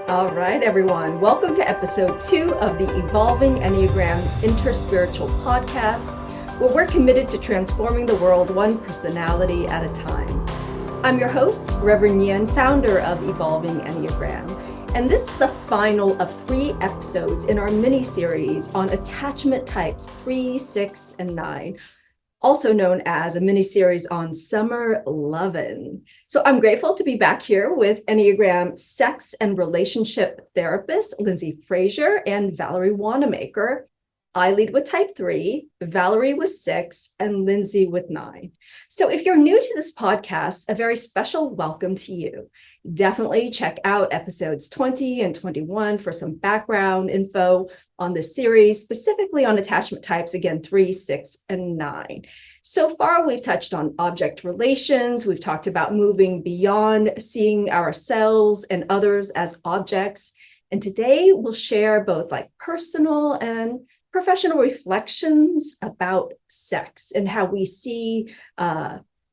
All right, everyone. Welcome to episode 2 of the Evolving Enneagram Interspiritual podcast, where we're committed to transforming the world one personality at a time. I'm your host, Rev Nhien, founder of Evolving Enneagram, and this is the final of 3 episodes in our mini-series on attachment types 3, 6, and 9. Also known as a mini-series on summer lovin'. So I'm grateful to be back here with Enneagram sex and relationship therapist, Lyndsey Fraser and Valerie Wanaker. I lead with type 3, Valerie with 6, and Lyndsey with 9. So if you're new to this podcast, a very special welcome to you. Definitely check out episodes 20 and 21 for some background info on this series, specifically on attachment types, again, 3, 6, and 9. So far, we've touched on object relations. We've talked about moving beyond seeing ourselves and others as objects. And today we'll share both like personal and professional reflections about sex and how we see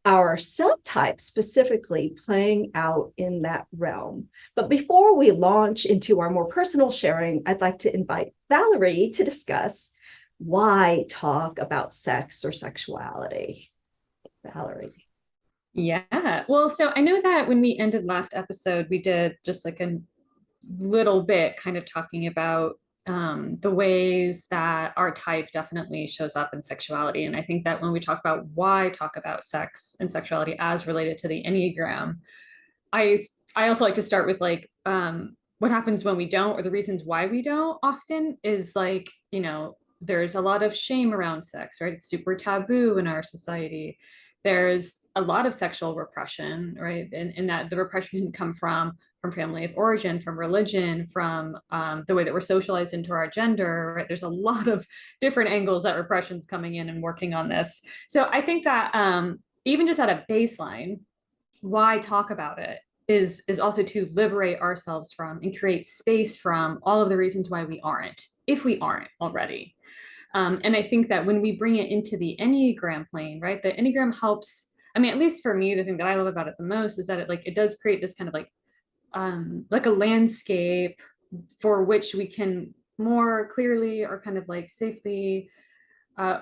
our subtype specifically playing out in that realm. But before we launch into our more personal sharing, I'd like to invite Valerie to discuss why talk about sex or sexuality. Valerie. Yeah. Well, so I know that when we ended last episode, we did just like a little bit kind of talking about the ways that our type definitely shows up in sexuality. And I think that when we talk about why talk about sex and sexuality as related to the Enneagram, I I also like to start with like what happens when we don't, or the reasons why we don't often is like, there's a lot of shame around sex, right? It's super taboo in our society. There's a lot of sexual repression, right? And that the repression can come from family of origin, from religion, from the way that we're socialized into our gender, right? There's a lot of different angles that repression's coming in and working on this. So I think that even just at a baseline, why talk about it is also to liberate ourselves from and create space from all of the reasons why we aren't, if we aren't already. And I think that when we bring it into the Enneagram plane, right, the Enneagram helps. I mean, at least for me, the thing that I love about it the most is that it does create this kind of like a landscape for which we can more clearly or kind of like safely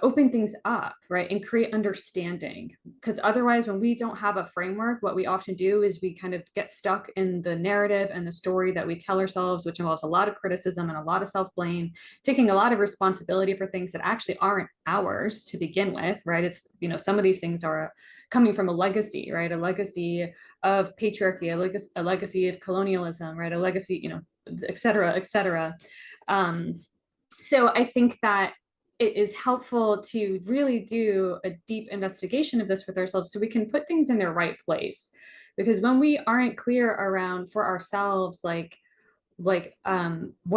open things up, right, and create understanding. Because otherwise, when we don't have a framework, what we often do is we kind of get stuck in the narrative and the story that we tell ourselves, which involves a lot of criticism and a lot of self-blame, taking a lot of responsibility for things that actually aren't ours to begin with, right? It's, some of these things are coming from a legacy, right? A legacy of patriarchy, a legacy of colonialism, right? A legacy, et cetera, et cetera. So I think that it is helpful to really do a deep investigation of this with ourselves so we can put things in their right place. Because when we aren't clear around for ourselves, what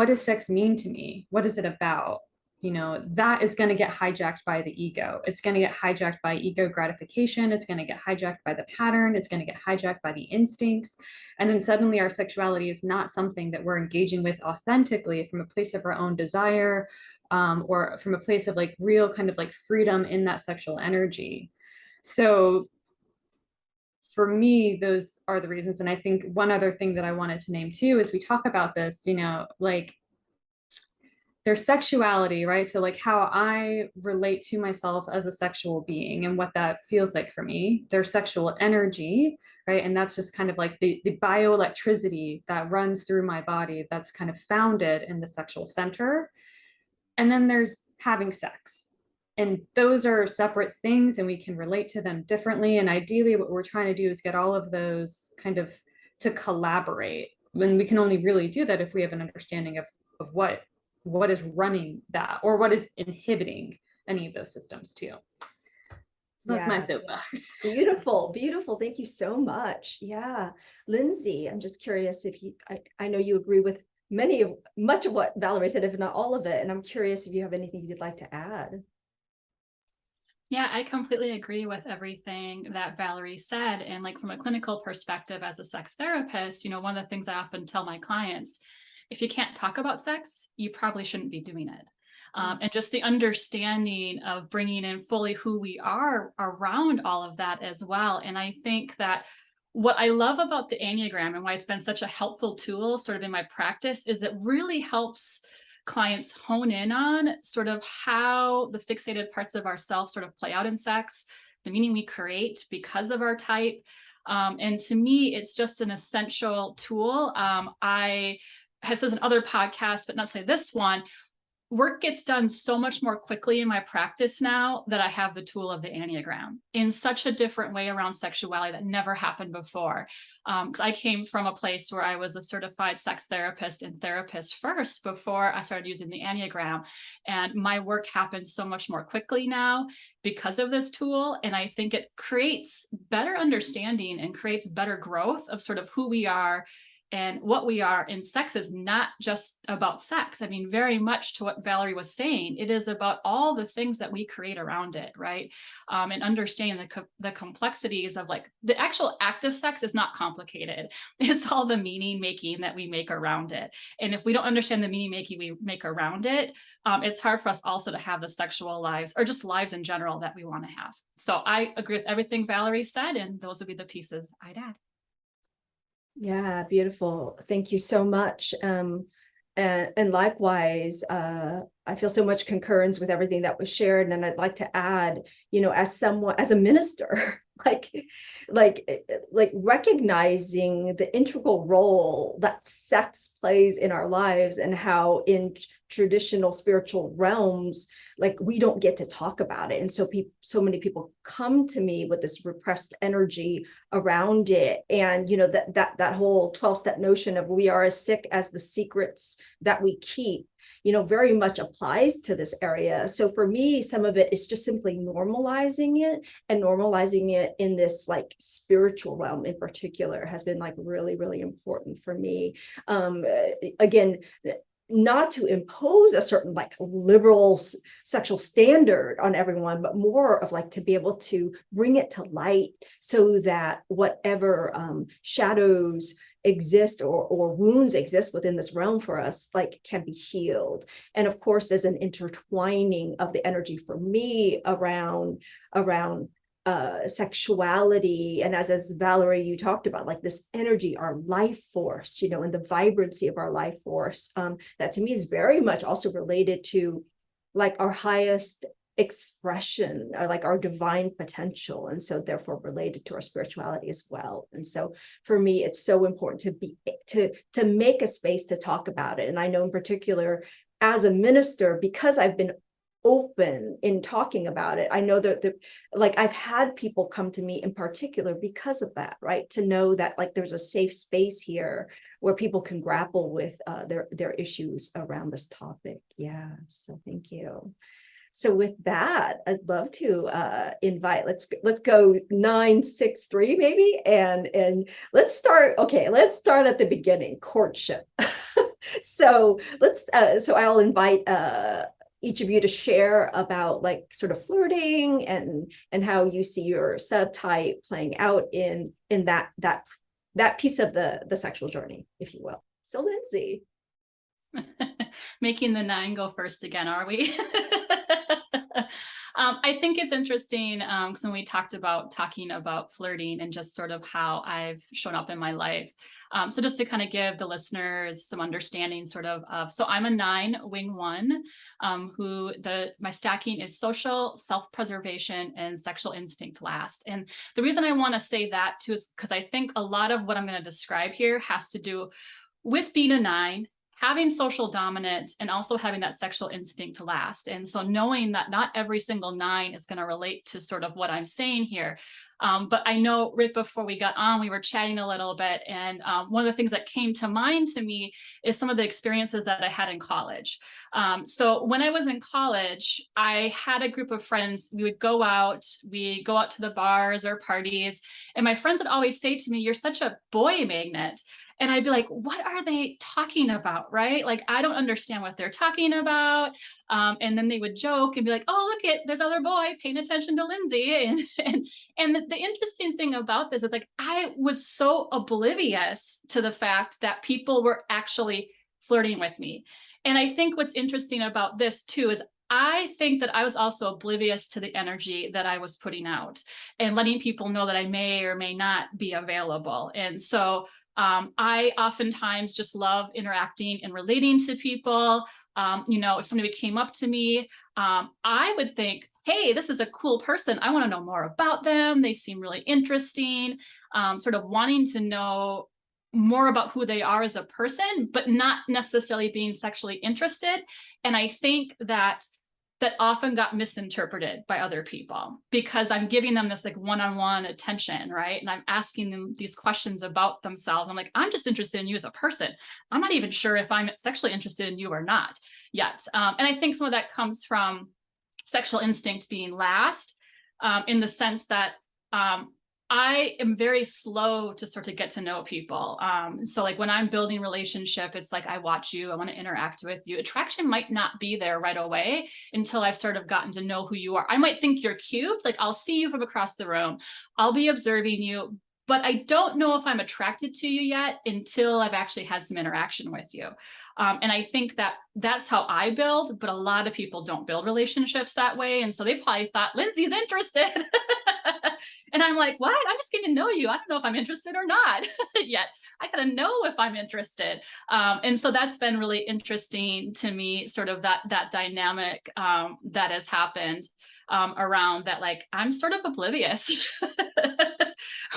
does sex mean to me? What is it about? That is going to get hijacked by the ego. It's going to get hijacked by ego gratification. It's going to get hijacked by the pattern. It's going to get hijacked by the instincts. And then suddenly our sexuality is not something that we're engaging with authentically from a place of our own desire, or from a place of like real kind of like freedom in that sexual energy. So for me, those are the reasons. And I think one other thing that I wanted to name too is we talk about this, like their sexuality, right? So like how I relate to myself as a sexual being and what that feels like for me, their sexual energy, right? And that's just kind of like the bioelectricity that runs through my body that's kind of founded in the sexual center. And then there's having sex. And those are separate things and we can relate to them differently. And ideally, what we're trying to do is get all of those kind of to collaborate. When we can only really do that if we have an understanding of what is running that or what is inhibiting any of those systems too. So that's my soapbox. Beautiful, beautiful. Thank you so much. Yeah. Lyndsey, I'm just curious if I know you agree with much of what Valerie said, if not all of it. And I'm curious if you have anything you'd like to add. Yeah, I completely agree with everything that Valerie said. And like from a clinical perspective as a sex therapist, one of the things I often tell my clients, if you can't talk about sex, you probably shouldn't be doing it. And just the understanding of bringing in fully who we are around all of that as well. And I think that what I love about the Enneagram and why it's been such a helpful tool sort of in my practice is it really helps clients hone in on sort of how the fixated parts of ourselves sort of play out in sex, the meaning we create because of our type. And to me, it's just an essential tool. I have said in other podcasts, but not say this one, work gets done so much more quickly in my practice now that I have the tool of the Enneagram in such a different way around sexuality that never happened before. Because I came from a place where I was a certified sex therapist and therapist first before I started using the Enneagram. And my work happens so much more quickly now because of this tool. And I think it creates better understanding and creates better growth of sort of who we are and what we are. And sex is not just about sex. I mean, very much to what Valerie was saying, it is about all the things that we create around it, right? And understanding the complexities of like the actual act of sex is not complicated. It's all the meaning making that we make around it. And if we don't understand the meaning making we make around it, it's hard for us also to have the sexual lives or just lives in general that we want to have. So I agree with everything Valerie said, and those would be the pieces I'd add. Yeah, beautiful. Thank you so much. And likewise, I feel so much concurrence with everything that was shared. And I'd like to add, as someone, as a minister, like recognizing the integral role that sex plays in our lives and how in traditional spiritual realms, like we don't get to talk about it. And so so many people come to me with this repressed energy around it. And, that whole 12-step notion of we are as sick as the secrets that we keep, very much applies to this area. So for me, some of it is just simply normalizing it, and normalizing it in this like spiritual realm in particular has been like really, really important for me. Again, not to impose a certain like liberal sexual standard on everyone, but more of like to be able to bring it to light so that whatever shadows exist or wounds exist within this realm for us like can be healed. And of course there's an intertwining of the energy for me around sexuality, and as Valerie, you talked about like this energy, our life force, and the vibrancy of our life force, that to me is very much also related to like our highest expression, or like our divine potential, and so therefore related to our spirituality as well. And so for me, it's so important to make a space to talk about it. And I know in particular as a minister, because I've been open in talking about it, I know that like I've had people come to me in particular because of that, right? To know that like there's a safe space here where people can grapple with their issues around this topic. Yeah, so thank you. So with that, I'd love to invite, let's go 963 maybe, and let's start at the beginning, courtship. So I'll invite each of you to share about like sort of flirting and how you see your subtype playing out in that piece of the sexual journey, if you will. So Lyndsey. Making the 9 go first again, are we? I think it's interesting because when we talking about flirting and just sort of how I've shown up in my life. So just to kind of give the listeners some understanding sort of so I'm a 9 wing 1 my stacking is social, self-preservation, and sexual instinct last. And the reason I want to say that too is because I think a lot of what I'm going to describe here has to do with being a 9, having social dominance, and also having that sexual instinct to last. And so knowing that not every single 9 is going to relate to sort of what I'm saying here. But I know right before we got on, we were chatting a little bit. And one of the things that came to mind to me is some of the experiences that I had in college. So when I was in college, I had a group of friends. We go out to the bars or parties. And my friends would always say to me, "You're such a boy magnet." And I'd be like, what are they talking about, right? Like, I don't understand what they're talking about. And then they would joke and be like, "Oh, look, there's other boy paying attention to Lyndsey." And the interesting thing about this is like, I was so oblivious to the fact that people were actually flirting with me. And I think what's interesting about this too is I think that I was also oblivious to the energy that I was putting out and letting people know that I may or may not be available. And so I oftentimes just love interacting and relating to people. If somebody came up to me, I would think, hey, this is a cool person. I want to know more about them. They seem really interesting, sort of wanting to know more about who they are as a person, but not necessarily being sexually interested. And I think that often got misinterpreted by other people because I'm giving them this like one-on-one attention, right? And I'm asking them these questions about themselves. I'm like, I'm just interested in you as a person. I'm not even sure if I'm sexually interested in you or not yet. And I think some of that comes from sexual instinct being last, in the sense that I am very slow to sort of get to know people. So like when I'm building relationship, it's like, I watch you, I want to interact with you. Attraction might not be there right away until I've sort of gotten to know who you are. I might think you're cute. Like I'll see you from across the room. I'll be observing you, but I don't know if I'm attracted to you yet until I've actually had some interaction with you. And I think that that's how I build, but a lot of people don't build relationships that way. And so they probably thought Lyndsey's interested. And I'm like, what? I'm just getting to know you. I don't know if I'm interested or not yet. I got to know if I'm interested. And so that's been really interesting to me, sort of that dynamic that has happened around that. Like, I'm sort of oblivious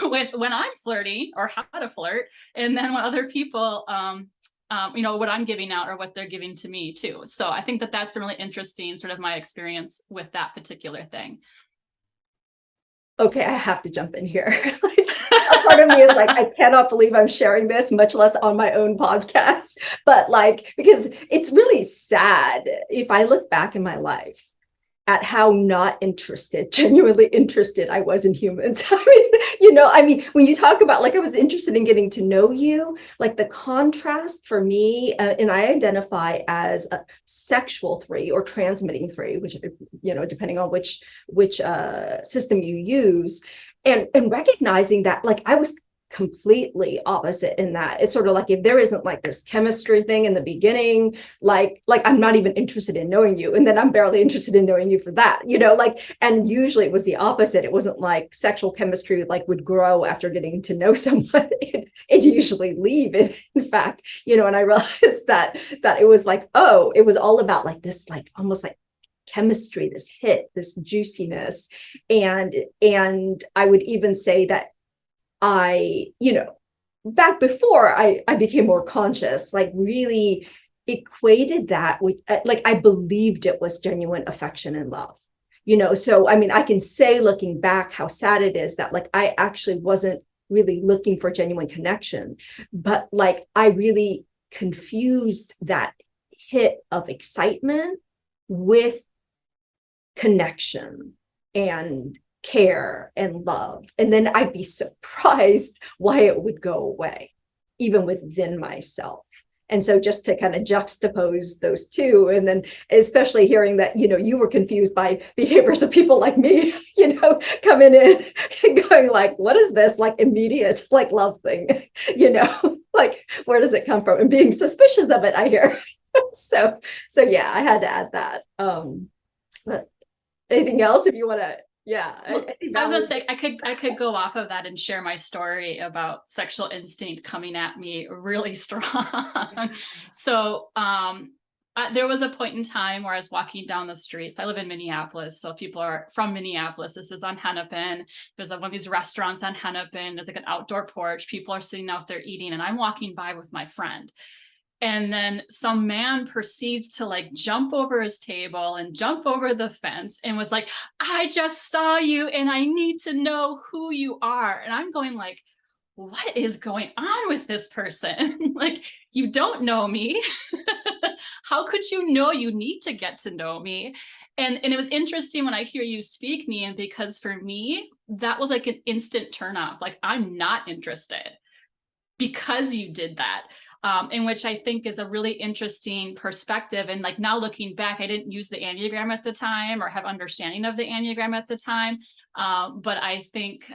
with when I'm flirting or how to flirt. And then when other people, what I'm giving out or what they're giving to me too. So I think that that's been really interesting, sort of my experience with that particular thing. Okay, I have to jump in here. Like, a part of me is like, I cannot believe I'm sharing this, much less on my own podcast. But like, because it's really sad if I look back in my life at how not interested, genuinely interested I was in humans. I mean, when you talk about like, I was interested in getting to know you, like the contrast for me, and I identify as a sexual 3 or transmitting 3, which, depending on which system you use, and recognizing that like I was completely opposite in that. It's sort of like, if there isn't like this chemistry thing in the beginning, like I'm not even interested in knowing you, and then I'm barely interested in knowing you for that, and usually it was the opposite. It wasn't like sexual chemistry like would grow after getting to know someone. It usually leave, in fact, and I realized that it was like, oh, it was all about like this, like almost like chemistry, this hit, this juiciness. And I would even say that back before I became more conscious, like really equated that with, like, I believed it was genuine affection and love, so, I mean, I can say looking back how sad it is that like, I actually wasn't really looking for genuine connection, but like, I really confused that hit of excitement with connection and care and love. And then I'd be surprised why it would go away, even within myself. And so just to kind of juxtapose those two, and then especially hearing that, you were confused by behaviors of people like me, coming in and going like, what is this like immediate like love thing, like, where does it come from? And being suspicious of it, I hear. So yeah, I had to add that. But anything else if you want to? Yeah, well, I was gonna say I could go off of that and share my story about sexual instinct coming at me really strong. So there was a point in time where I was walking down the streets. I live in Minneapolis, so if people are from Minneapolis, this is on Hennepin. There's one of these restaurants on Hennepin. There's like an outdoor porch. People are sitting out there eating, and I'm walking by with my friend. And then some man proceeds to like jump over his table and jump over the fence and was like, I just saw you and I need to know who you are. And I'm going like, what is going on with this person? Like, you don't know me. How could you know you need to get to know me? And it was interesting when I hear you speak, Nhien, because for me, that was like an instant turnoff. Like, I'm not interested because you did that. In which I think is a really interesting perspective. And like now looking back, I didn't use the Enneagram at the time or have understanding of the Enneagram at the time. But I think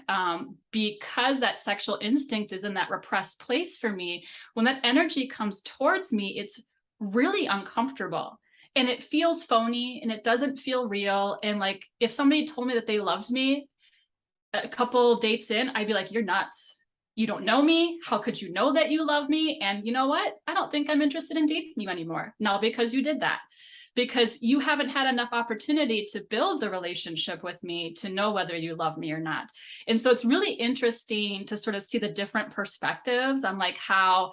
because that sexual instinct is in that repressed place for me, when that energy comes towards me, it's really uncomfortable. and it feels phony and it doesn't feel real. And like, if somebody told me that they loved me a couple dates in, I'd be like, you're nuts. You don't know me. How could you know that you love me? And you know what? I don't think I'm interested in dating you anymore. Now, because you did that, because you haven't had enough opportunity to build the relationship with me to know whether you love me or not. And so it's really interesting to sort of see the different perspectives on like how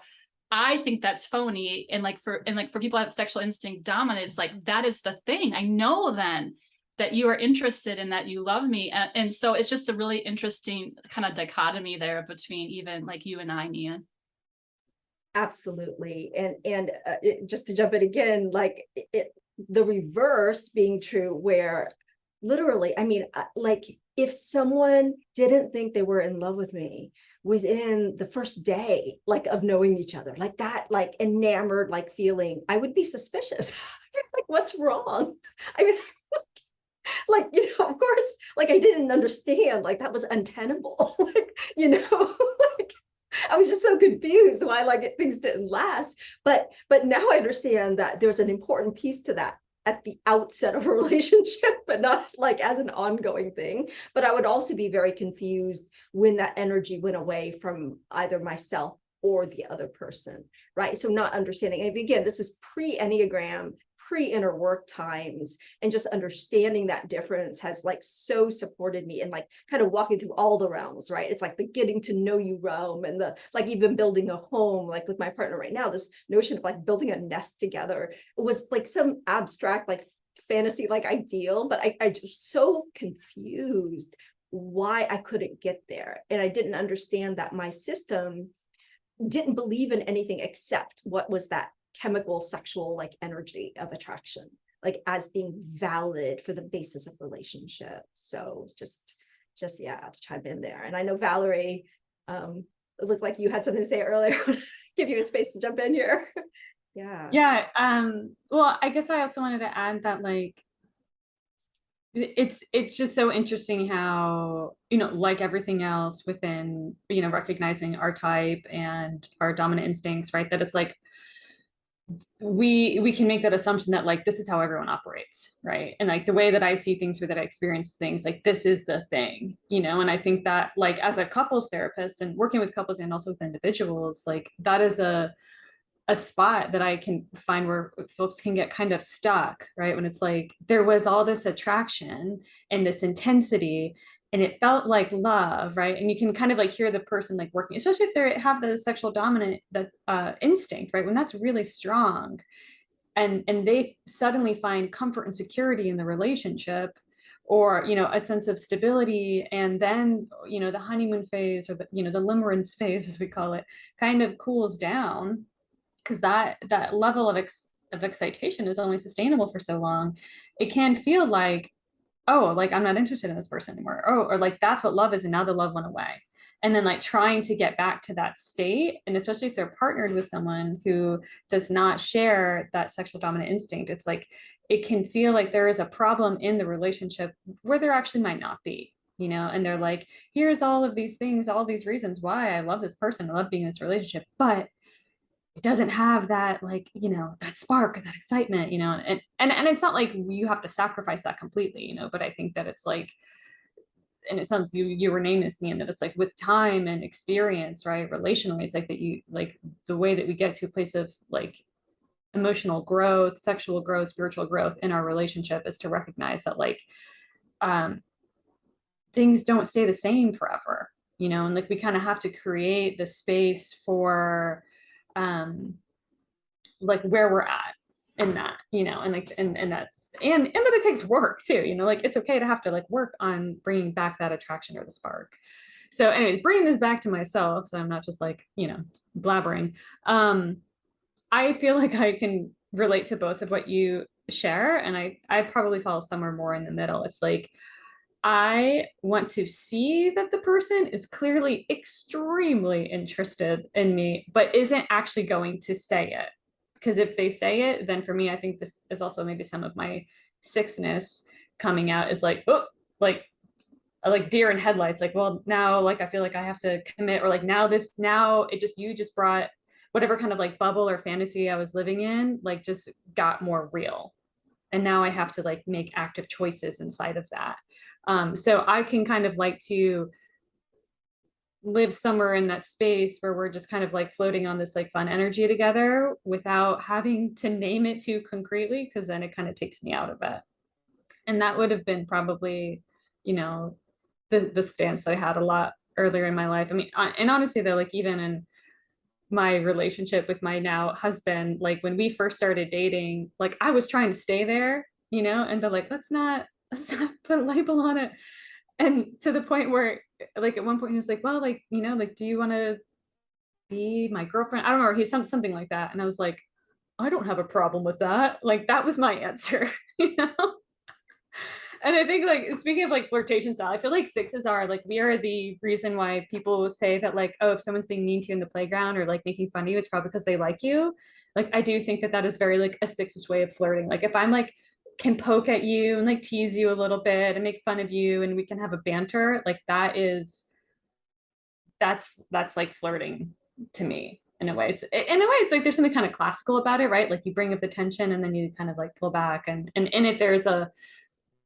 I think that's phony. And like for people that have sexual instinct dominant, it's like, that is the thing. I know then that you are interested and that you love me. And so it's just a really interesting kind of dichotomy there between even like you and I, Nhien. Absolutely. And just to jump in again, like the reverse being true, where literally, I mean, like if someone didn't think they were in love with me within the first day, like of knowing each other, like that, like enamored, like feeling, I would be suspicious. Like, what's wrong? I mean, like, of course, like I didn't understand, like that was untenable. Like, like I was just so confused why like things didn't last. But now I understand that there's an important piece to that at the outset of a relationship, but not like as an ongoing thing. But I would also be very confused when that energy went away from either myself or the other person, right? So not understanding. And again, this is pre-Enneagram, pre-inner work times, and just understanding that difference has like so supported me in like kind of walking through all the realms, right? It's like the getting to know you realm, and the like even building a home, like with my partner right now, this notion of like building a nest together, it was like some abstract like fantasy like ideal, but I just so confused why I couldn't get there. And I didn't understand that my system didn't believe in anything except what was that chemical sexual like energy of attraction, like as being valid for the basis of relationship. So just yeah, to chime in there. And I know Valerie, it looked like you had something to say earlier. Give you a space to jump in here. Yeah. Well, I guess I also wanted to add that like it's just so interesting how, like everything else within, recognizing our type and our dominant instincts, right? That it's like we can make that assumption that like this is how everyone operates, right? And like the way that I see things or that I experience things, like this is the thing, and I think that like as a couples therapist and working with couples and also with individuals, like that is a spot that I can find where folks can get kind of stuck, right? When it's like there was all this attraction and this intensity and it felt like love, right? And you can kind of like hear the person like working, especially if they have the sexual dominant that's instinct, right? When that's really strong and they suddenly find comfort and security in the relationship, or a sense of stability, and then the honeymoon phase, or the the limerence phase as we call it, kind of cools down, because that level of excitation is only sustainable for so long. It can feel like, oh, like I'm not interested in this person anymore, or like that's what love is, and now the love went away. And then like trying to get back to that state, and especially if they're partnered with someone who does not share that sexual dominant instinct, it's like it can feel like there is a problem in the relationship where there actually might not be, and they're like, here's all of these things, all these reasons why I love this person, I love being in this relationship, but it doesn't have that like that spark or that excitement, and it's not like you have to sacrifice that completely, but I think that it's like, and it sounds you were named this, Nhien, that it's like with time and experience, right, relationally, it's like that you like the way that we get to a place of like emotional growth, sexual growth, spiritual growth in our relationship is to recognize that like things don't stay the same forever, and like we kind of have to create the space for like where we're at in that, and like and that and that it takes work too, like it's okay to have to like work on bringing back that attraction or the spark. So anyways, bringing this back to myself, so I'm not just like blabbering, I feel like I can relate to both of what you share, and I probably fall somewhere more in the middle. It's like I want to see that the person is clearly extremely interested in me, but isn't actually going to say it. Because if they say it, then for me, I think this is also maybe some of my sixness coming out, is like, oh, like deer in headlights. Like, well, now, like, I feel like I have to commit, or like now you just brought whatever kind of like bubble or fantasy I was living in, like just got more real, And now I have to like make active choices inside of that. So I can kind of like to live somewhere in that space where we're just kind of like floating on this like fun energy together without having to name it too concretely, because then it kind of takes me out of it. And that would have been probably, you know, the stance that I had a lot earlier in my life. I mean, and honestly though, like even in my relationship with my now husband, like when we first started dating, like I was trying to stay there, you know, and they're like, let's not put a label on it. And to the point where like at one point he was like, well, like, you know, like, do you want to be my girlfriend? I don't know. He's something like that. And I was like, I don't have a problem with that. Like, that was my answer, you know? And I think like, speaking of like flirtation style, I feel like sixes are like, we are the reason why people say that like, oh, if someone's being mean to you in the playground or like making fun of you, it's probably because they like you. Like, I do think that that is very like a sixes way of flirting. Like if I'm like, can poke at you and like tease you a little bit and make fun of you and we can have a banter, like that's like flirting to me in a way. It's like there's something kind of classical about it, right? Like you bring up the tension and then you kind of like pull back, and in it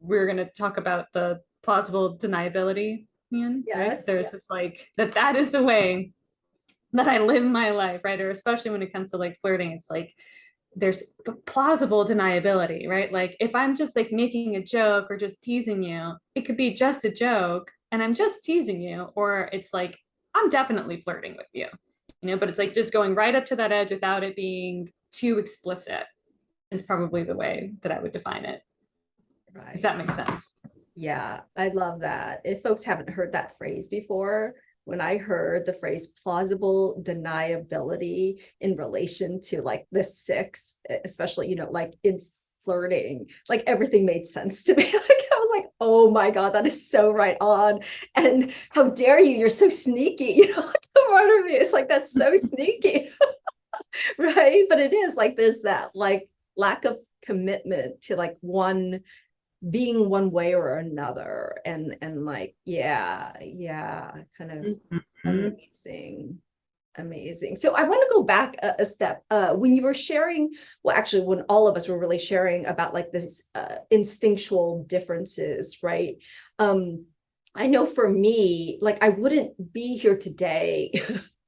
we're going to talk about the plausible deniability, Nhien, right? Yes. There's this like that is the way that I live my life, right? Or especially when it comes to like flirting, it's like there's plausible deniability, right? Like if I'm just like making a joke or just teasing you, it could be just a joke and I'm just teasing you, or it's like I'm definitely flirting with you, you know, but it's like just going right up to that edge without it being too explicit is probably the way that I would define it. Right. If that makes sense. Yeah, I love that. If folks haven't heard that phrase before, when I heard the phrase plausible deniability in relation to like the six, especially, you know, like in flirting, like everything made sense to me. Like I was like, oh my God, that is so right on. And how dare you? You're so sneaky. You know, like part of me is like, that's so sneaky. Right. But it is like there's that like lack of commitment to like being one way or another, and like yeah kind of amazing. So I want to go back a step when you were sharing, well actually when all of us were really sharing about like this instinctual differences, right? I know for me, like I wouldn't be here today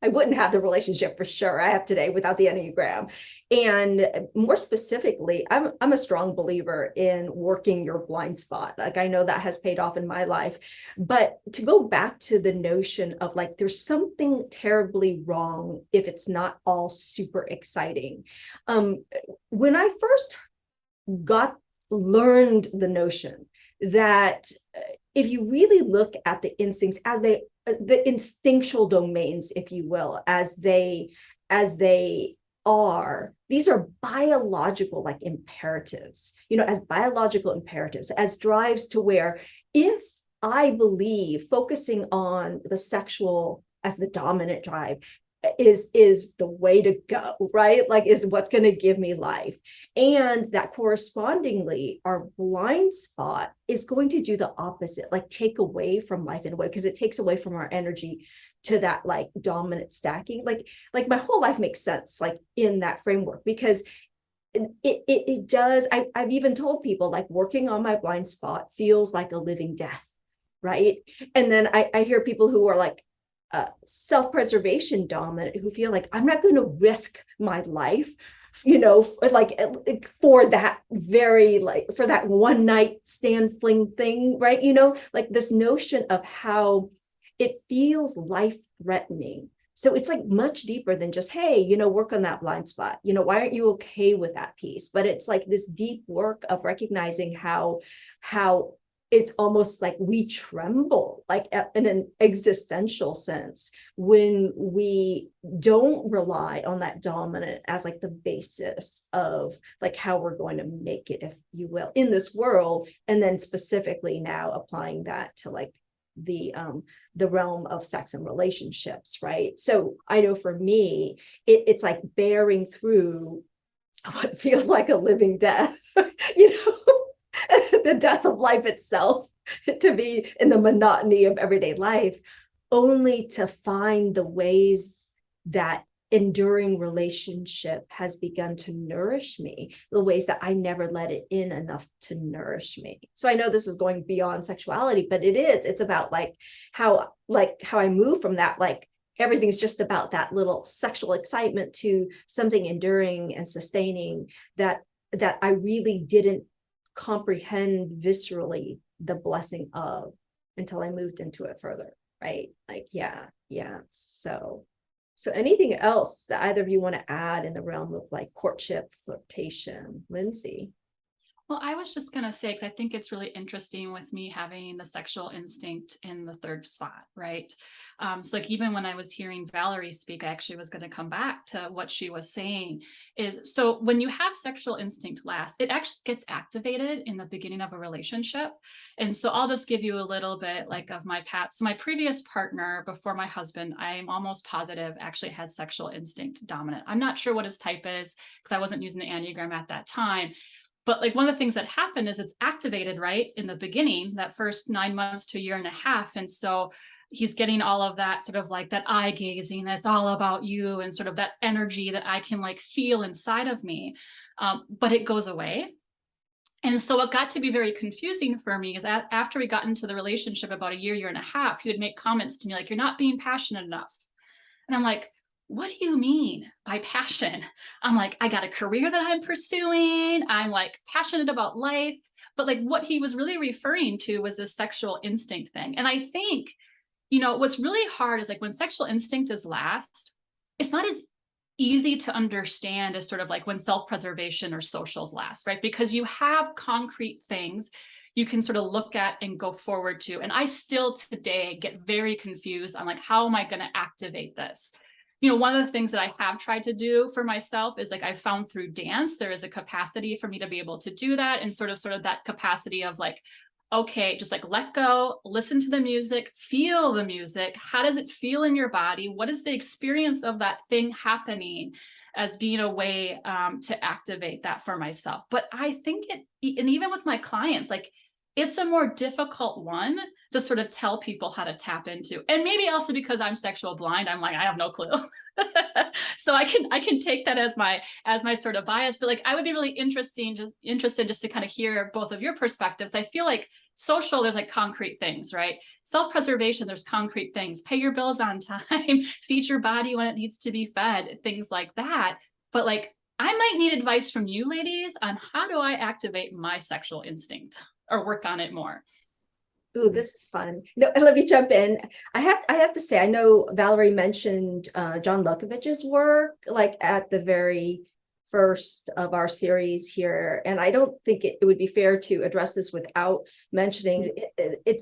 I wouldn't have the relationship for sure I have today without the Enneagram. And more specifically, I'm a strong believer in working your blind spot. Like I know that has paid off in my life. But to go back to the notion of like, there's something terribly wrong if it's not all super exciting. When I first learned the notion that if you really look at the instincts as the instinctual domains, if you will, as they are, these are biological like imperatives, you know, as biological imperatives, as drives to where if I believe focusing on the sexual as the dominant drive is the way to go, right? Like is what's going to give me life. And that correspondingly, our blind spot is going to do the opposite, like take away from life in a way, because it takes away from our energy to that like dominant stacking. Like my whole life makes sense, like in that framework, because it does. I've even told people like working on my blind spot feels like a living death, right? And then I hear people who are like, self-preservation dominant who feel like I'm not going to risk my life, you know, like for that very like for that one night stand fling thing, right? You know, like this notion of how it feels life threatening. So it's like much deeper than just, hey, you know, work on that blind spot. You know, why aren't you okay with that piece? But it's like this deep work of recognizing how it's almost like we tremble, like in an existential sense, when we don't rely on that dominant as like the basis of like how we're going to make it, if you will, in this world. And then specifically now applying that to like the realm of sex and relationships, right? So I know for me, it's like bearing through what feels like a living death, you know, the death of life itself, to be in the monotony of everyday life, only to find the ways that enduring relationship has begun to nourish me the ways that I never let it in enough to nourish me. So I know this is going beyond sexuality, but it's about how I move from that, like everything's just about that little sexual excitement to something enduring and sustaining that I really didn't comprehend viscerally the blessing of until I moved into it further, right? Like, yeah. So anything else that either of you want to add in the realm of like courtship, flirtation? Lyndsey? Well, I was just going to say, because I think it's really interesting with me having the sexual instinct in the third spot, right? So like even when I was hearing Valerie speak, I actually was going to come back to what she was saying is, so when you have sexual instinct last, it actually gets activated in the beginning of a relationship. And so I'll just give you a little bit like of my past. So my previous partner before my husband, I'm almost positive actually had sexual instinct dominant. I'm not sure what his type is because I wasn't using the Enneagram at that time. But like one of the things that happened is it's activated right in the beginning, that first 9 months to a year and a half. And so he's getting all of that sort of like that eye gazing, that's all about you, and sort of that energy that I can like feel inside of me. But it goes away. And so it got to be very confusing for me is after we got into the relationship about a year and a half, he would make comments to me like, you're not being passionate enough. And I'm like, what do you mean by passion? I'm like, I got a career that I'm pursuing. I'm like passionate about life. But like what he was really referring to was this sexual instinct thing. And I think, what's really hard is like when sexual instinct is last, it's not as easy to understand as sort of like when self-preservation or socials last, right? Because you have concrete things you can sort of look at and go forward to. And I still today get very confused on like, how am I going to activate this? One of the things that I have tried to do for myself is like I found through dance, there is a capacity for me to be able to do that, and sort of that capacity of like, okay, just like let go, listen to the music, feel the music. How does it feel in your body? What is the experience of that thing happening as being a way to activate that for myself? But I think and even with my clients, like it's a more difficult one to sort of tell people how to tap into. And maybe also because I'm sexual blind, I'm like, I have no clue. So I can take that as my sort of bias. But like, I would be really interested just to kind of hear both of your perspectives. I feel like social, there's like concrete things, right? Self-preservation, there's concrete things. Pay your bills on time, feed your body when it needs to be fed, things like that. But like, I might need advice from you ladies on how do I activate my sexual instinct or work on it more. Ooh, this is fun. Let me jump in. I have to say, I know Valerie mentioned John Lukovich's work, like at the very first of our series here. And I don't think it would be fair to address this without mentioning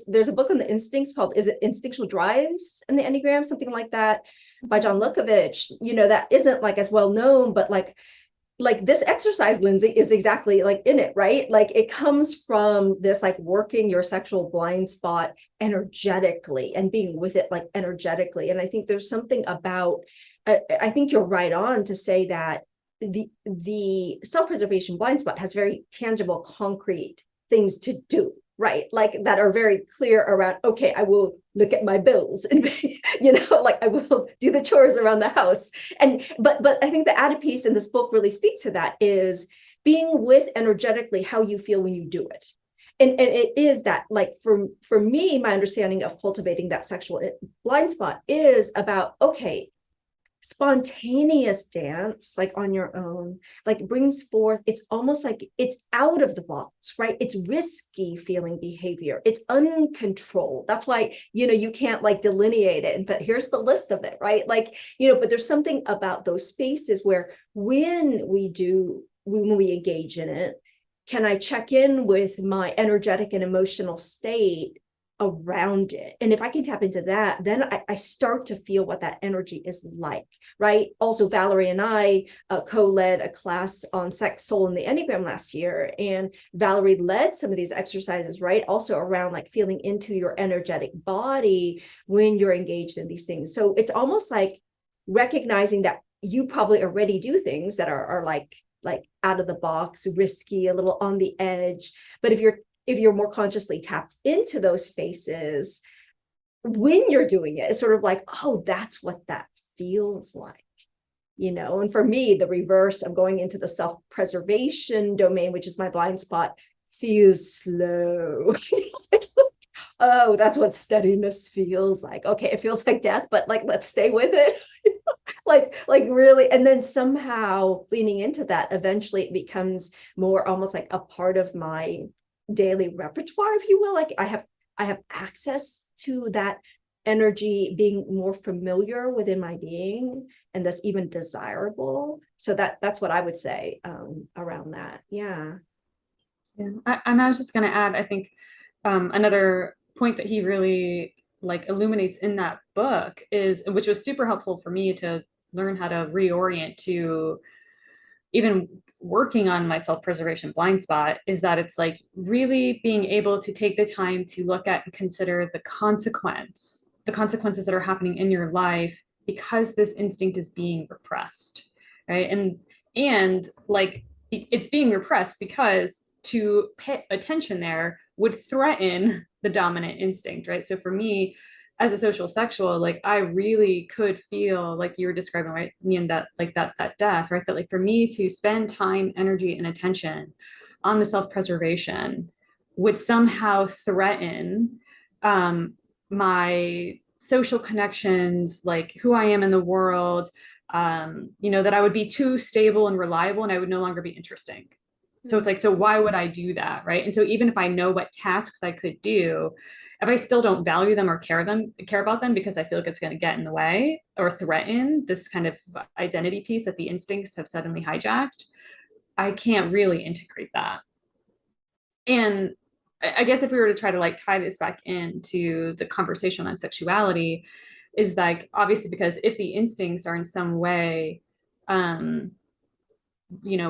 there's a book on the instincts called, is it Instinctual Drives in the Enneagram? Something like that by John Lukovich, that isn't like as well known, but like this exercise, Lyndsey, is exactly like in it, right? Like it comes from this like working your sexual blind spot energetically and being with it like energetically. And I think there's something about, I think you're right on to say that the self-preservation blind spot has very tangible, concrete things to do, right? Like that are very clear around, okay, I will look at my bills and, like I will do the chores around the house. But I think the added piece in this book really speaks to that is being with energetically how you feel when you do it. And it is that like for me, my understanding of cultivating that sexual blind spot is about, okay, spontaneous dance, like on your own, like brings forth, it's almost like it's out of the box, right? It's risky feeling behavior. It's uncontrolled. That's why, you can't like delineate it. But here's the list of it, right? Like, but there's something about those spaces where when we engage in it, can I check in with my energetic and emotional state around it? And if I can tap into that, then I start to feel what that energy is like, right? Also, Valerie and I co-led a class on sex, soul, and the Enneagram last year. And Valerie led some of these exercises, right? Also around like feeling into your energetic body when you're engaged in these things. So it's almost like recognizing that you probably already do things that are like out of the box, risky, a little on the edge. But if you're more consciously tapped into those spaces, when you're doing it, it's sort of like, oh, that's what that feels like. And for me, the reverse of going into the self-preservation domain, which is my blind spot, feels slow. Oh, that's what steadiness feels like. Okay, it feels like death, but like, let's stay with it. like really. And then somehow leaning into that, eventually it becomes more almost like a part of my daily repertoire, if you will. Like I have access to that energy being more familiar within my being, and that's even desirable. So that's what I would say around that. Yeah. And I was just going to add, I think another point that he really like illuminates in that book is, which was super helpful for me to learn how to reorient to even working on my self-preservation blind spot, is that it's like really being able to take the time to look at and consider the consequences that are happening in your life because this instinct is being repressed, right? And like it's being repressed because to pay attention there would threaten the dominant instinct, right? So for me, as a social sexual, like I really could feel like you were describing, right, Nhien, that like that death, right? That like for me to spend time, energy, and attention on the self-preservation would somehow threaten my social connections, like who I am in the world, that I would be too stable and reliable and I would no longer be interesting. So it's like, so why would I do that, right? And so even if I know what tasks I could do, if I still don't value them or care about them because I feel like it's going to get in the way or threaten this kind of identity piece that the instincts have suddenly hijacked, I can't really integrate that. And I guess if we were to try to like tie this back into the conversation on sexuality, is like obviously because if the instincts are in some way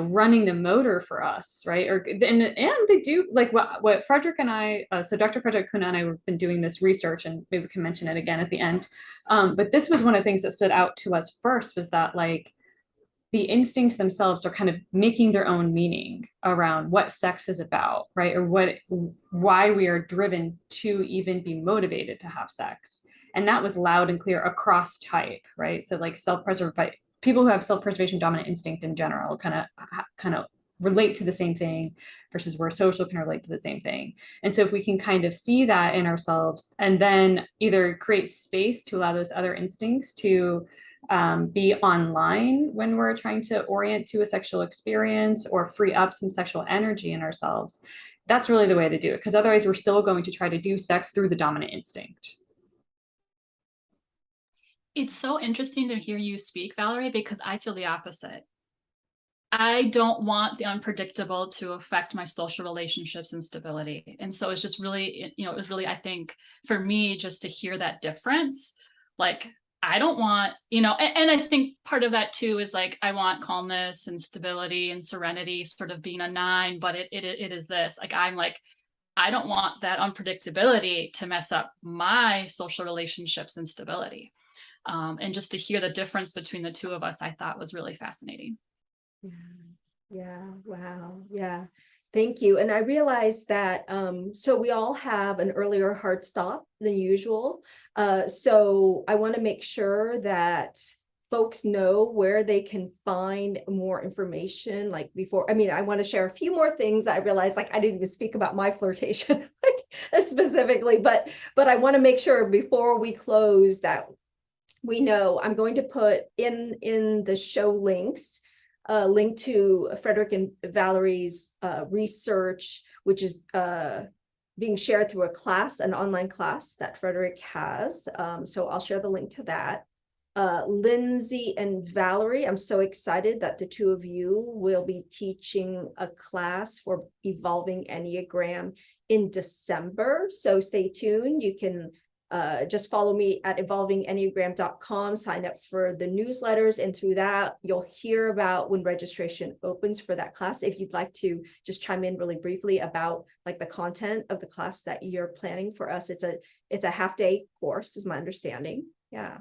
running the motor for us, right? And they do like what Frederick and I, so Dr. Frederick Kuna and I have been doing this research, and maybe we can mention it again at the end. But this was one of the things that stood out to us first, was that like the instincts themselves are kind of making their own meaning around what sex is about, right? Or why we are driven to even be motivated to have sex. And that was loud and clear across type, right? So like people who have self-preservation dominant instinct in general kind of relate to the same thing, versus where social can relate to the same thing. And so if we can kind of see that in ourselves and then either create space to allow those other instincts to be online when we're trying to orient to a sexual experience or free up some sexual energy in ourselves, that's really the way to do it. Because otherwise we're still going to try to do sex through the dominant instinct. It's so interesting to hear you speak, Valerie, because I feel the opposite. I don't want the unpredictable to affect my social relationships and stability. And so it's just really, it was really, I think, for me, just to hear that difference, like, I don't want, and I think part of that too is like, I want calmness and stability and serenity sort of being a 9, but it is this, like, I'm like, I don't want that unpredictability to mess up my social relationships and stability. And just to hear the difference between the two of us, I thought was really fascinating. Yeah. Wow. Yeah. Thank you. And I realized that, so we all have an earlier hard stop than usual. So I want to make sure that folks know where they can find more information. Like before, I want to share a few more things that I realized, like I didn't even speak about my flirtation like specifically, but I want to make sure before we close that we know. I'm going to put in the show links a link to Frederick and Valerie's research, which is being shared through a class, an online class that Frederick has. So I'll share the link to that. Lyndsey and Valerie, I'm so excited that the two of you will be teaching a class for Evolving Enneagram in December. So stay tuned. You can just follow me at evolvingenneagram.com, sign up for the newsletters, and through that, you'll hear about when registration opens for that class. If you'd like to just chime in really briefly about like the content of the class that you're planning for us, it's a half-day course, is my understanding. Yeah.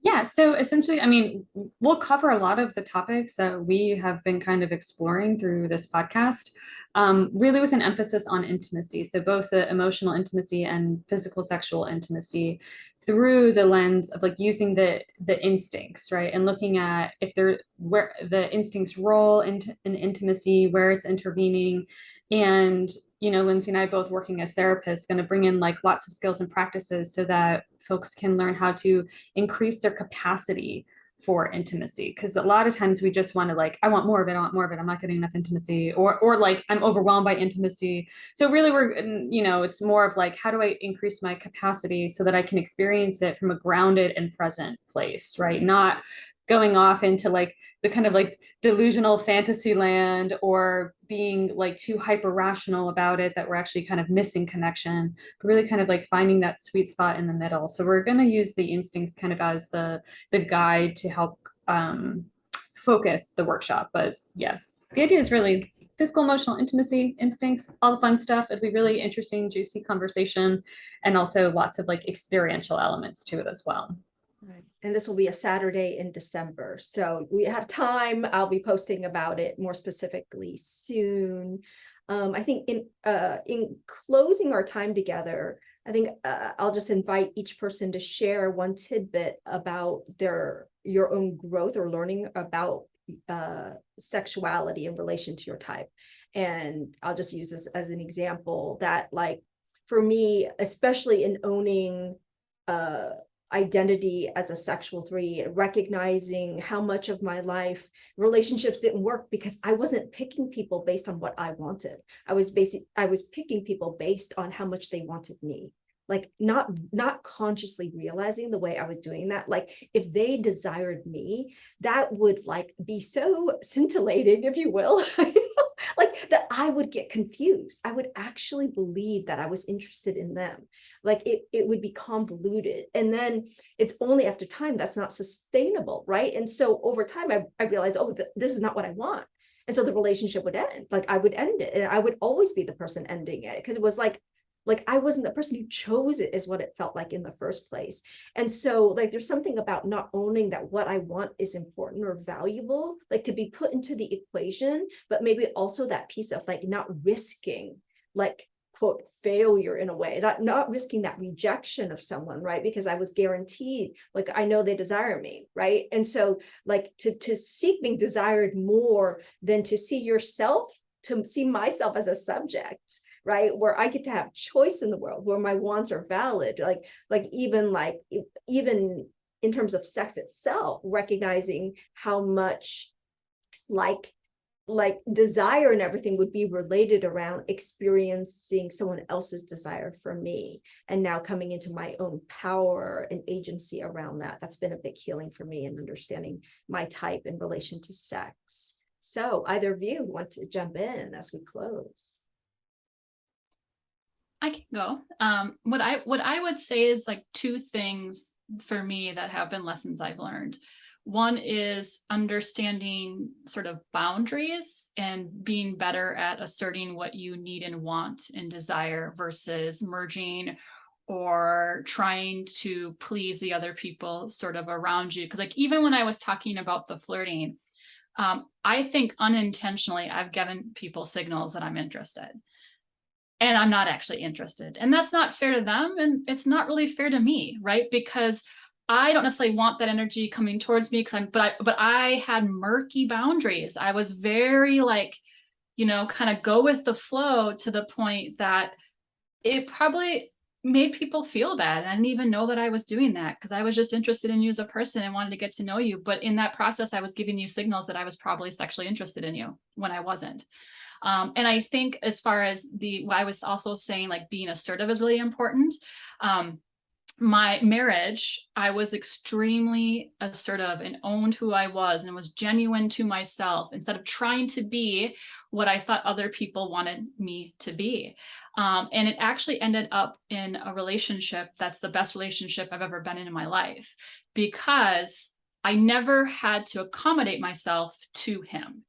Yeah, so essentially, I mean, we'll cover a lot of the topics that we have been kind of exploring through this podcast, really with an emphasis on intimacy. So both the emotional intimacy and physical sexual intimacy through the lens of like using the instincts, right? And looking at if they're where the instincts role in intimacy, where it's intervening. And Lyndsey and I both working as therapists, going to bring in like lots of skills and practices so that folks can learn how to increase their capacity for intimacy. Because a lot of times we just want to like, I want more of it, I'm not getting enough intimacy, or like I'm overwhelmed by intimacy. So really it's more of like, how do I increase my capacity so that I can experience it from a grounded and present place, right? Not going off into like the kind of like delusional fantasy land or being like too hyper rational about it that we're actually kind of missing connection, but really kind of like finding that sweet spot in the middle. So we're going to use the instincts kind of as the guide to help focus the workshop. But yeah, the idea is really physical, emotional, intimacy, instincts, all the fun stuff. It'd be really interesting, juicy conversation, and also lots of like experiential elements to it as well. Right. And this will be a Saturday in December. So we have time. I'll be posting about it more specifically soon. I think in closing our time together, I think I'll just invite each person to share one tidbit about your own growth or learning about sexuality in relation to your type. And I'll just use this as an example that, like, for me, especially in owning identity as a sexual 3, recognizing how much of my life relationships didn't work because I wasn't picking people based on what I wanted. I was picking people based on how much they wanted me. Like not consciously realizing the way I was doing that. Like if they desired me, that would like be so scintillating, if you will. Like that I would get confused. I would actually believe that I was interested in them. Like it would be convoluted. And then it's only after time that's not sustainable, right? And so over time, I realized, oh, this is not what I want. And so the relationship would end. Like I would end it. And I would always be the person ending it because it was like I wasn't the person who chose it, is what it felt like in the first place. And so like there's something about not owning that what I want is important or valuable, like to be put into the equation, but maybe also that piece of like not risking like quote failure in a way, that not risking that rejection of someone, right? Because I was guaranteed, like I know they desire me, right? And so like to seek being desired more than to see myself as a subject, right? Where I get to have choice in the world, where my wants are valid, even in terms of sex itself, recognizing how much like desire and everything would be related around experiencing someone else's desire for me, and now coming into my own power and agency around that. That's been a big healing for me in understanding my type in relation to sex. So either of you want to jump in as we close? I can go. What I would say is like 2 things for me that have been lessons I've learned. One is understanding sort of boundaries and being better at asserting what you need and want and desire versus merging or trying to please the other people sort of around you. Because like even when I was talking about the flirting, I think unintentionally I've given people signals that I'm interested. And I'm not actually interested. And that's not fair to them. And it's not really fair to me, right? Because I don't necessarily want that energy coming towards me but I had murky boundaries. I was very like, kind of go with the flow to the point that it probably made people feel bad. I didn't even know that I was doing that because I was just interested in you as a person and wanted to get to know you. But in that process, I was giving you signals that I was probably sexually interested in you when I wasn't. And I think as far as I was also saying, like being assertive is really important. My marriage, I was extremely assertive and owned who I was and was genuine to myself instead of trying to be what I thought other people wanted me to be. And it actually ended up in a relationship that's the best relationship I've ever been in my life, because I never had to accommodate myself to him.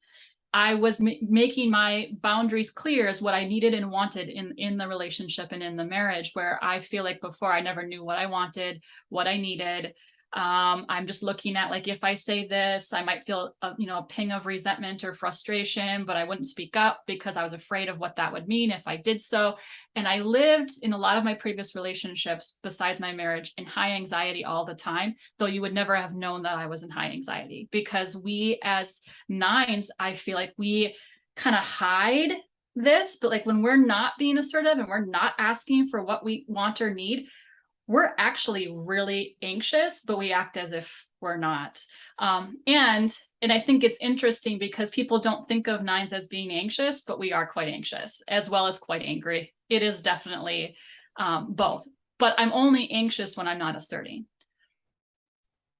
I was making my boundaries clear as what I needed and wanted in the relationship and in the marriage, where I feel like before I never knew what I wanted, what I needed. I'm just looking at, like, if I say this, I might feel a ping of resentment or frustration, but I wouldn't speak up because I was afraid of what that would mean if I did so. And I lived in a lot of my previous relationships, besides my marriage, in high anxiety all the time, though you would never have known that I was in high anxiety, because we as nines, I feel like we kind of hide this, but like when we're not being assertive and we're not asking for what we want or need, we're actually really anxious, but we act as if we're not. And I think it's interesting because people don't think of nines as being anxious, but we are quite anxious as well as quite angry. It is definitely both, but I'm only anxious when I'm not asserting.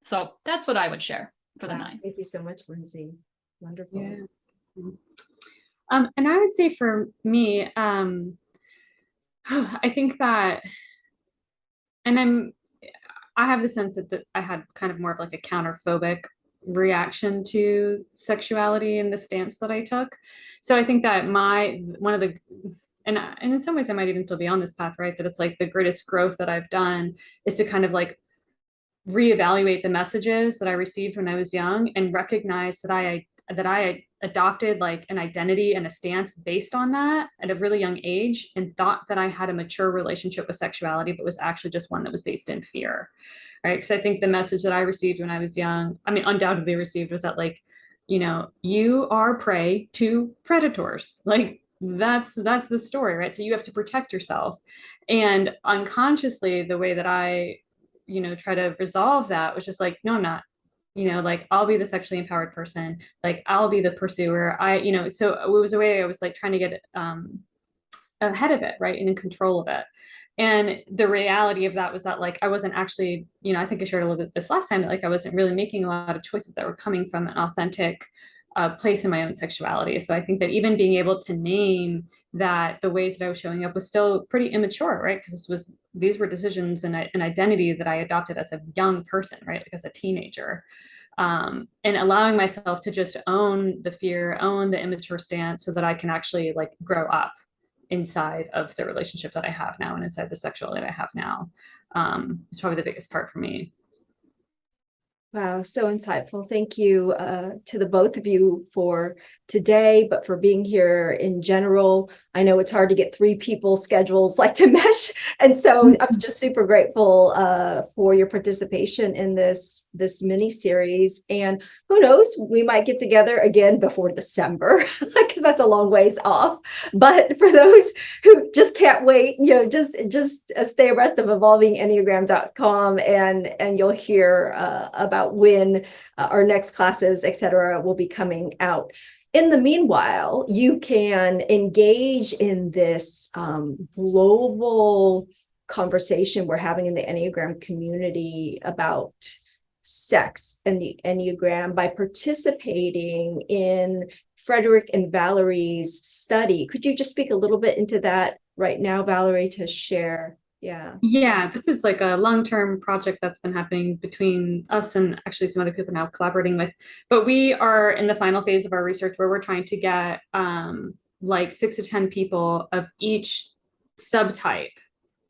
So that's what I would share for the nine. Thank you so much, Lyndsey. Wonderful. Yeah. And I would say for me, I think that, and I have the sense that I had kind of more of like a counterphobic reaction to sexuality and the stance that I took. So I think that one of the, and in some ways I might even still be on this path, right? That it's like the greatest growth that I've done is to kind of like reevaluate the messages that I received when I was young and recognize that I adopted like an identity and a stance based on that at a really young age, and thought that I had a mature relationship with sexuality, but was actually just one that was based in fear, right? Because I think the message that I received when I was young, I mean, undoubtedly received, was that like, you are prey to predators. Like that's the story, right? So you have to protect yourself. And unconsciously, the way that I, try to resolve that was just like, no, I'm not. Like I'll be the sexually empowered person, like I'll be the pursuer. So it was a way I was like trying to get ahead of it, right? And in control of it. And the reality of that was that like I wasn't actually, I think I shared a little bit this last time, that like I wasn't really making a lot of choices that were coming from an authentic place in my own sexuality. So I think that even being able to name that the ways that I was showing up was still pretty immature, right? Because these were decisions and an identity that I adopted as a young person, right? Like as a teenager. And allowing myself to just own the fear, own the immature stance, so that I can actually like grow up inside of the relationship that I have now and inside the sexuality that I have now, is probably the biggest part for me. Wow, so insightful. Thank you to the both of you for today, but for being here in general. I know it's hard to get 3 people's schedules like to mesh. And so I'm just super grateful for your participation in this mini series. And who knows, we might get together again before December, because that's a long ways off. But for those who just can't wait, just stay abreast of evolvingenneagram.com and you'll hear about when our next classes, etc., will be coming out. In the meanwhile, you can engage in this global conversation we're having in the Enneagram community about sex and the Enneagram by participating in Frederick and Valerie's study. Could you just speak a little bit into that right now, Valerie, to share? Yeah, this is like a long-term project that's been happening between us and actually some other people now collaborating with. But we are in the final phase of our research where we're trying to get like 6 to 10 people of each subtype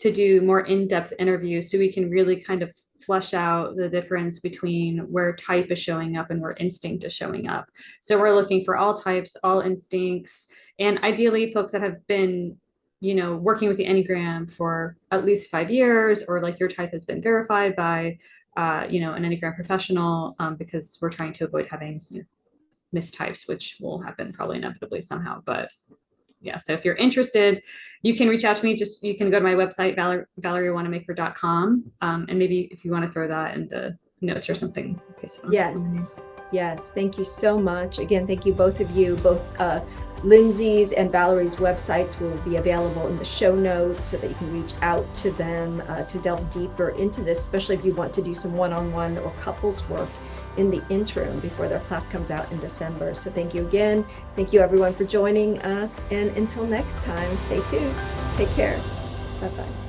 to do more in-depth interviews, so we can really kind of flesh out the difference between where type is showing up and where instinct is showing up. So we're looking for all types, all instincts, and ideally folks that have been working with the Enneagram for at least 5 years, or like your type has been verified by, an Enneagram professional, because we're trying to avoid having mistypes, which will happen probably inevitably somehow. But yeah, so if you're interested, you can reach out to me. You can go to my website, valeriewanaker.com. And maybe if you want to throw that in the notes or something. Yes. Thank you so much. Again, thank you both of you. Both Lyndsey's and Valerie's websites will be available in the show notes so that you can reach out to them to delve deeper into this, especially if you want to do some one-on-one or couples work in the interim before their class comes out in December. So thank you again. Thank you everyone for joining us. And until next time, stay tuned. Take care. Bye-bye.